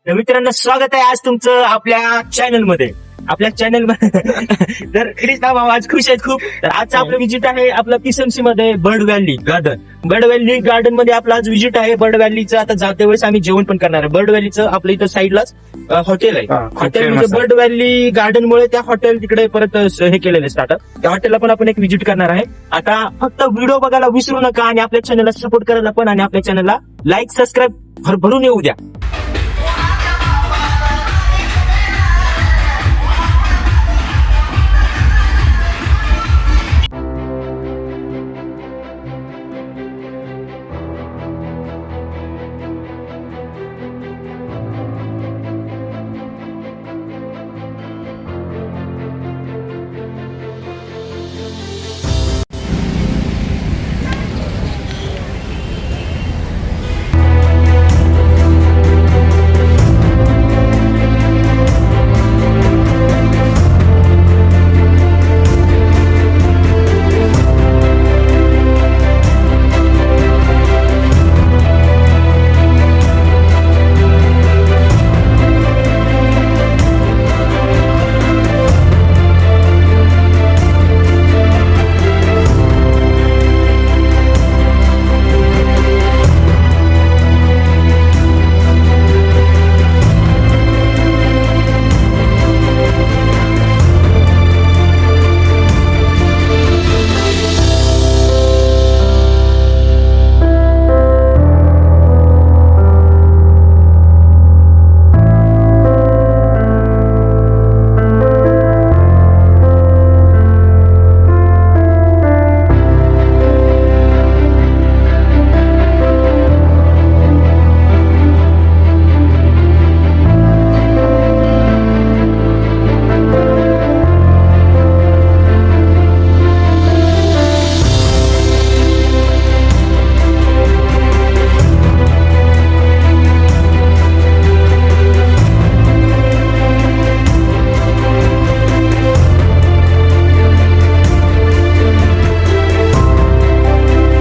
तर मित्रांनो स्वागत आहे आज तुमचं आपल्या चॅनलमध्ये. तर क्रिष्णा भाऊ आज खुश आहेत खूप. तर आजचं आपलं विजिट आहे आपलं PCMC मध्ये बर्ड व्हॅली गार्डन मध्ये आपलं आज विजिट आहे. बर्ड व्हॅलीचं आता जाते वेळेस आम्ही जेवण पण करणार आहे. बर्ड व्हॅलीचं आपल्या इथं साईडलाच हॉटेल आहे. हॉटेल म्हणजे बर्ड व्हॅली गार्डन मुळे त्या हॉटेल तिकडे परत हे केलेलं स्टार्टअप. त्या हॉटेलला पण आपण एक विजिट करणार आहे. आता फक्त व्हिडिओ बघायला विसरू नका आणि आपल्या चॅनलला सपोर्ट करायला पण आणि आपल्या चॅनलला लाईक सबस्क्राईब भरून येऊ द्या.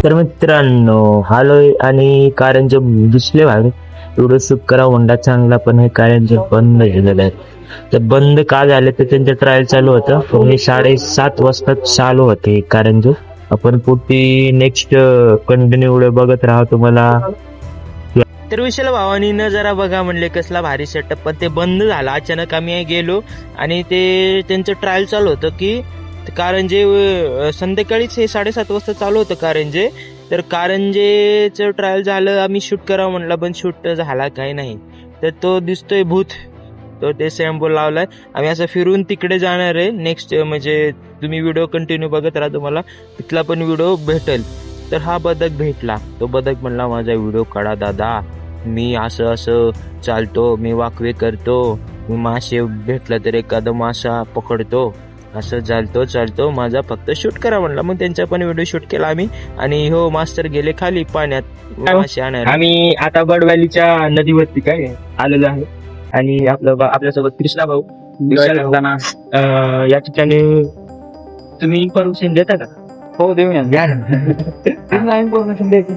तर मित्रांनो आलोय आणि कारंजे दिसले भाग एवढं सुख करा होंडा चांगला पण हे कारंजे बंद झालेलं आहे. तर बंद का झाले तर त्यांचं ट्रायल चालू होतं. हे 7:30 वाजता चालू होते कारंजे. आपण पुढची नेक्स्ट कंटिन्यू व्हिडिओ बघत राहा तुम्हाला. तर विशाल भावानी न जरा बघा म्हणले कसला भारी सेटअप पण ते बंद झालं अचानक. आम्ही गेलो आणि ते त्यांचं ट्रायल चालू होतं की कारंजे संध्याकाळीच हे 7:30 वाजता चालू होतं कारंजे. तर कारंजेचं ट्रायल झालं आम्ही शूट करावं म्हणलं पण शूट झाला काही नाही. तर तो दिसतोय भूत तो ते सॅम्पल लावलाय. आम्ही असं फिरून तिकडे जाणार आहे नेक्स्ट. म्हणजे तुम्ही व्हिडिओ कंटिन्यू बघत राहा तुम्हाला तिथला पण व्हिडिओ भेटेल. तर हा बदक भेटला. तो बदक म्हणला माझा व्हिडिओ काढा दादा, मी असं असं चालतो, मी वाकवे करतो, मी मासे भेटला तर एखादा मासा पकडतो, असं चालतो माझा फक्त शूट करा म्हणला. मग त्यांचा पण व्हिडिओ शूट केला आम्ही. आणि हो मास्टर गेले खाली पाण्यात मासे आणायला. आम्ही आता बर्ड व्हॅलीच्या नदीवरती काय आलेलो आहे आणि आपल्यासोबत कृष्णा भाऊ या ठिकाणी तुम्ही इन्फॉर्मेशन देता का? हो देऊया इन्फॉर्मेशन द्यायची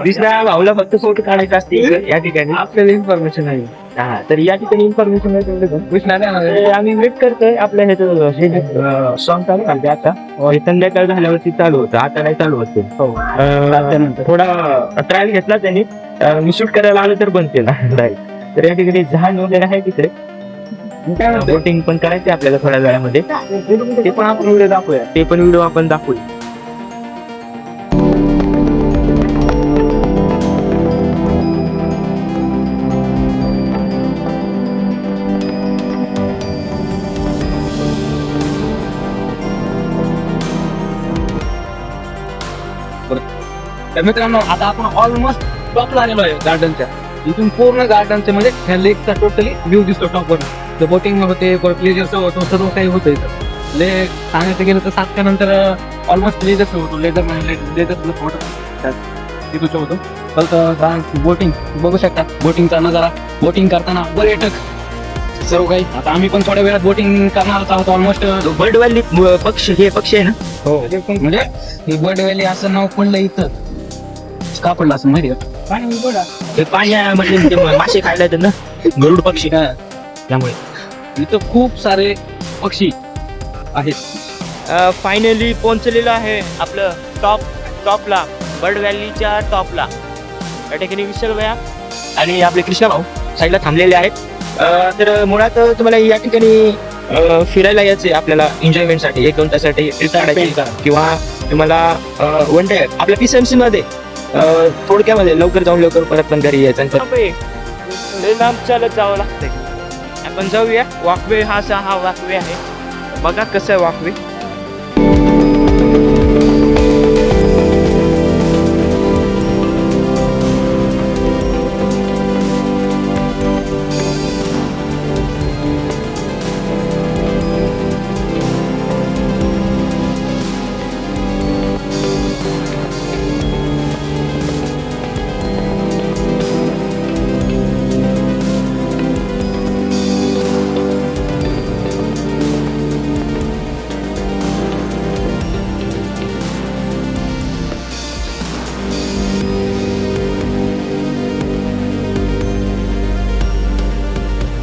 कृष्णा भाऊला फक्त फोटो काढायचा असते या ठिकाणी आपल्याला इन्फॉर्मेशन आहे. तर या ठिकाणी इन्फॉर्मेशन कृष्णाने आम्ही वेट करतोय. आपल्या हे सॉंग चालू झाले आता संध्याकाळ झाल्यावरती चालू होतं. आता नाही चालू होते. थोडा ट्रायल घेतला त्यांनी. मी शूट करायला आलो तर बंद केला. तर या ठिकाणी जहाज वगैरे आहे तिकडे. बोटिंग पण करायचे आपल्याला थोड्या वेळामध्ये. ते पण आपण व्हिडिओ दाखवूया. तर मित्रांनो आता आपण ऑलमोस्ट टॉपला आलेलो आहे गार्डनच्या. इथून पूर्ण गार्डनचे म्हणजे ह्या लेकचा टोटली व्ह्यू दिसतो टॉपवर. तर बोटिंग होते लेजर्स होतो सर्व काही होतं इथं. लेक सांगायचं गेलं तर 7 नंतर ऑलमोस्ट लेजर्स होतो. तिथूच होतो. परत बोटिंग बघू शकता. बोटिंगचा नजारा बोटिंग करताना पर्यटक सर्व काही. आता आम्ही पण थोड्या वेळात बोटिंग करणार आहोत. ऑलमोस्ट बर्ड व्हॅली पक्षी आहे ना. हो म्हणजे बर्ड व्हॅली असं नाव पडलं इथं का पडलं असं माहिती का? ते पाण्यामध्ये ते मासे खायला येतात ना, गरुड पक्षी, त्यामुळे. इथं खूप सारे पक्षी आहेत. फायनली पोहोचलेलं आहे आपलं टॉपला, बर्ड व्हॅलीच्या टॉपला. या ठिकाणी विशाल भैया आणि आपले कृष्णा भाऊ साईडला थांबलेले आहेत. तर मुळात तुम्हाला या ठिकाणी फिरायला यायचे आपल्याला एन्जॉयमेंटसाठी 1-2 तासासाठी ट्रिप काढायची, किंवा तुम्हाला वन डे आपल्या PCMC मध्ये थोडक्यामध्ये लवकर जाऊन लवकर परत पण घरी यायचं. लांब चालत जावं लागतंय. आपण जाऊया. वॉकवे हा वॉकवे आहे. बघा कसं आहे वॉकवे.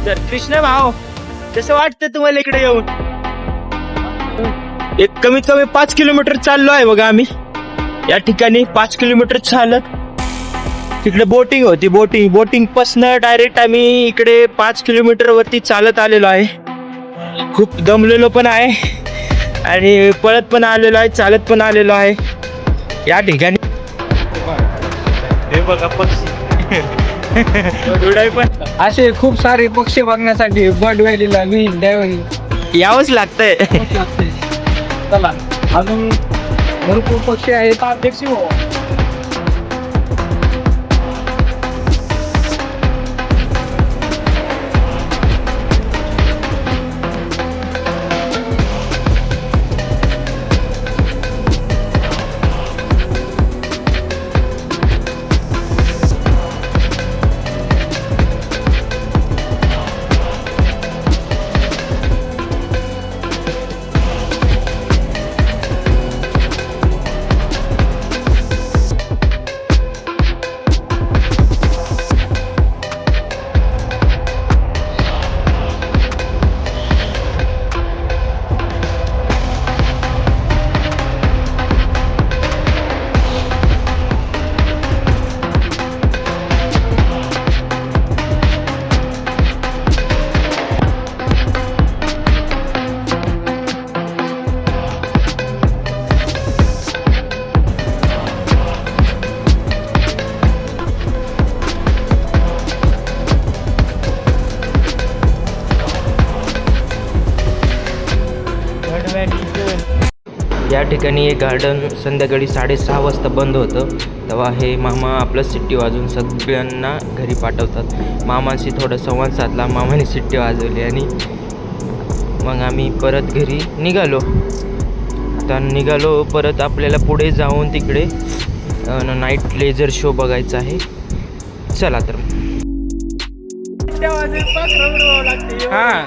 तर कृष्ण भाऊ, कसं वाटतं तुम्हाला इकडे येऊन? एक कमीत कमी 5 किलोमीटर चाललो आहे बघा आम्ही. या ठिकाणी 5 किलोमीटर चालत तिकडे बोटिंग होती. बोटिंग पासन डायरेक्ट आम्ही इकडे 5 किलोमीटर वरती चालत आलेलो आहे. खूप दमलेलो पण आहे आणि पळत पण आलेलो आहे, चालत पण आलेलो आहे. या ठिकाणी हे बघा पक्षी पण असे खूप सारे पक्षी बघण्यासाठी बर्ड व्हॅलीला यावंच लागतंय. चला, अजून भरपूर पक्षी आहेत. या ठिकाणी हे गार्डन संध्याकाळी 6:30 वाजता बंद होतं. तेव्हा हे मामा आपलं सिट्टी वाजवून सगळ्यांना घरी पाठवतात. मामाशी थोडा संवाद साधला, मामाने सिट्टी वाजवली आणि मग आम्ही परत घरी निघालो. आता निघालो परत आपल्याला पुढे जाऊन तिकडे नाईट लेझर शो बघायचा आहे. चला तर हां.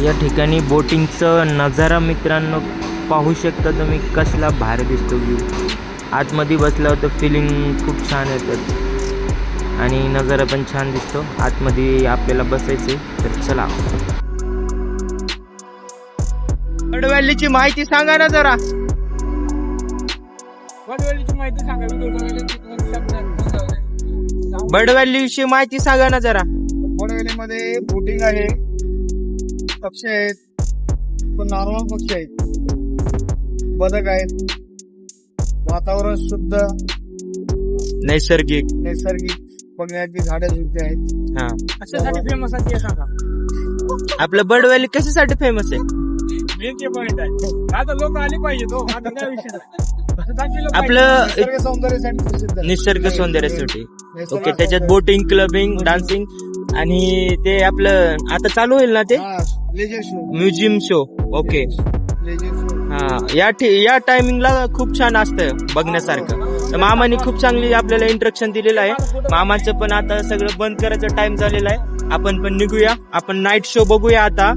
या ठिकाणी बोटिंगचं नजारा मित्रांनो पाहू शकता तुम्ही, कसला भारी दिसतो व्ह्यू. आतमध्ये बसला तर फिलिंग खूप छान येतात आणि नजारा पण छान दिसतो. आतमध्ये आपल्याला बसायचे. तर चला, बर्ड व्हॅलीची माहिती सांगा ना जरा. बर्ड व्हॅलीची माहिती सांगा. बर्ड व्हॅलीची माहिती सांगा ना जरा. बर्ड व्हॅलीमध्ये बोटिंग आहे, पक्षी आहेत, पण नॉर्मल पक्षी आहेत, बदक आहेत, वातावरण शुद्ध नैसर्गिक बघण्याची झाडे झुडपे आहेत. हा, कशासाठी फेमस आहे ते सांगा. आपलं बर्ड व्हॅली कशासाठी फेमस आहे? मेन पॉइंट आहे. आता लोक आले पाहिजे तो. आता काय विषय आपलं सौंदर्यासाठी प्रसिद्ध, निसर्ग सौंदर्यासाठी. ओके, त्याच्यात बोटिंग, क्लबिंग, डान्सिंग आणि ते आपलं आता चालू होईल ना ते म्युझियम शो. ओके. हा, या टायमिंगला खूप छान असतं बघण्यासारखं. तर मामाने खूप चांगली आपल्याला इंस्ट्रक्शन दिलेलं आहे. मामाचं पण आता सगळं बंद करायचा टाइम झालेला आहे. आपण पण निघूया, आपण नाईट शो बघूया आता.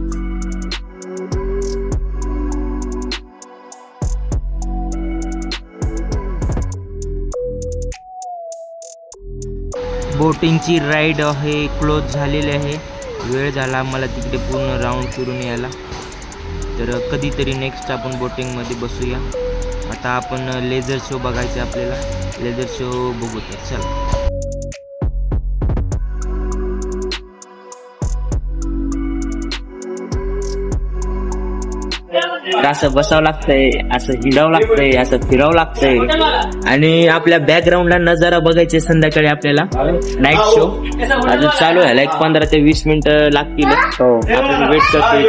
बोटिंगची राईड आहे क्लोज झालेली आहे. वेळ झाला आम्हाला तिकडे पूर्ण राऊंड फिरून यायला. तर कधीतरी नेक्स्ट आपण बोटिंगमध्ये बसूया. आता आपण लेझर शो बघायचे आपल्याला. लेझर शो बघू तर चला. असं बसावं लागतंय, असं हिंडावं लागतंय, असं फिरावं लागतंय. आणि आपल्या बॅकग्राऊंडला नजारा बघायचे संध्याकाळी आपल्याला. नाईट शो अजून चालू आहे. एक 15 ते 20 मिनिटं लागतील. आपण वेट करतोय.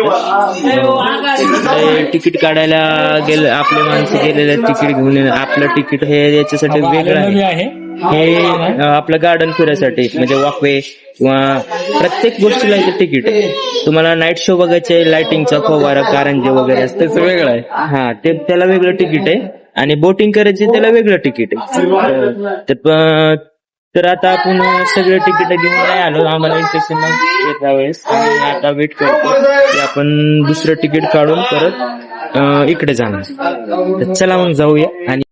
तिकीट काढायला गेलं, आपले माणसं गेलेले तिकीट घेऊन. आपलं तिकीट हे याच्यासाठी वेगळं आहे. हे आपलं गार्डन फिरायसाठी, म्हणजे वॉकवे किंवा प्रत्येक गोष्टीला इथे तिकीट आहे. तुम्हाला नाईट शो बघायचे, लाइटिंगचा फवारा, कारंजे वगैरे असतं, ते वेगळं आहे. हा, ते त्याला वेगळं तिकीट आहे. आणि बोटिंग करायचे त्याला वेगळं तिकीट आहे. तर आता आपण सगळे तिकीट घेऊन नाही आलो. आम्हाला इंस्ट्रक्शन त्यावेळेस आता वेट करतो की आपण दुसरं तिकीट काढून परत इकडे जाणार. तर चला मग जाऊया आणि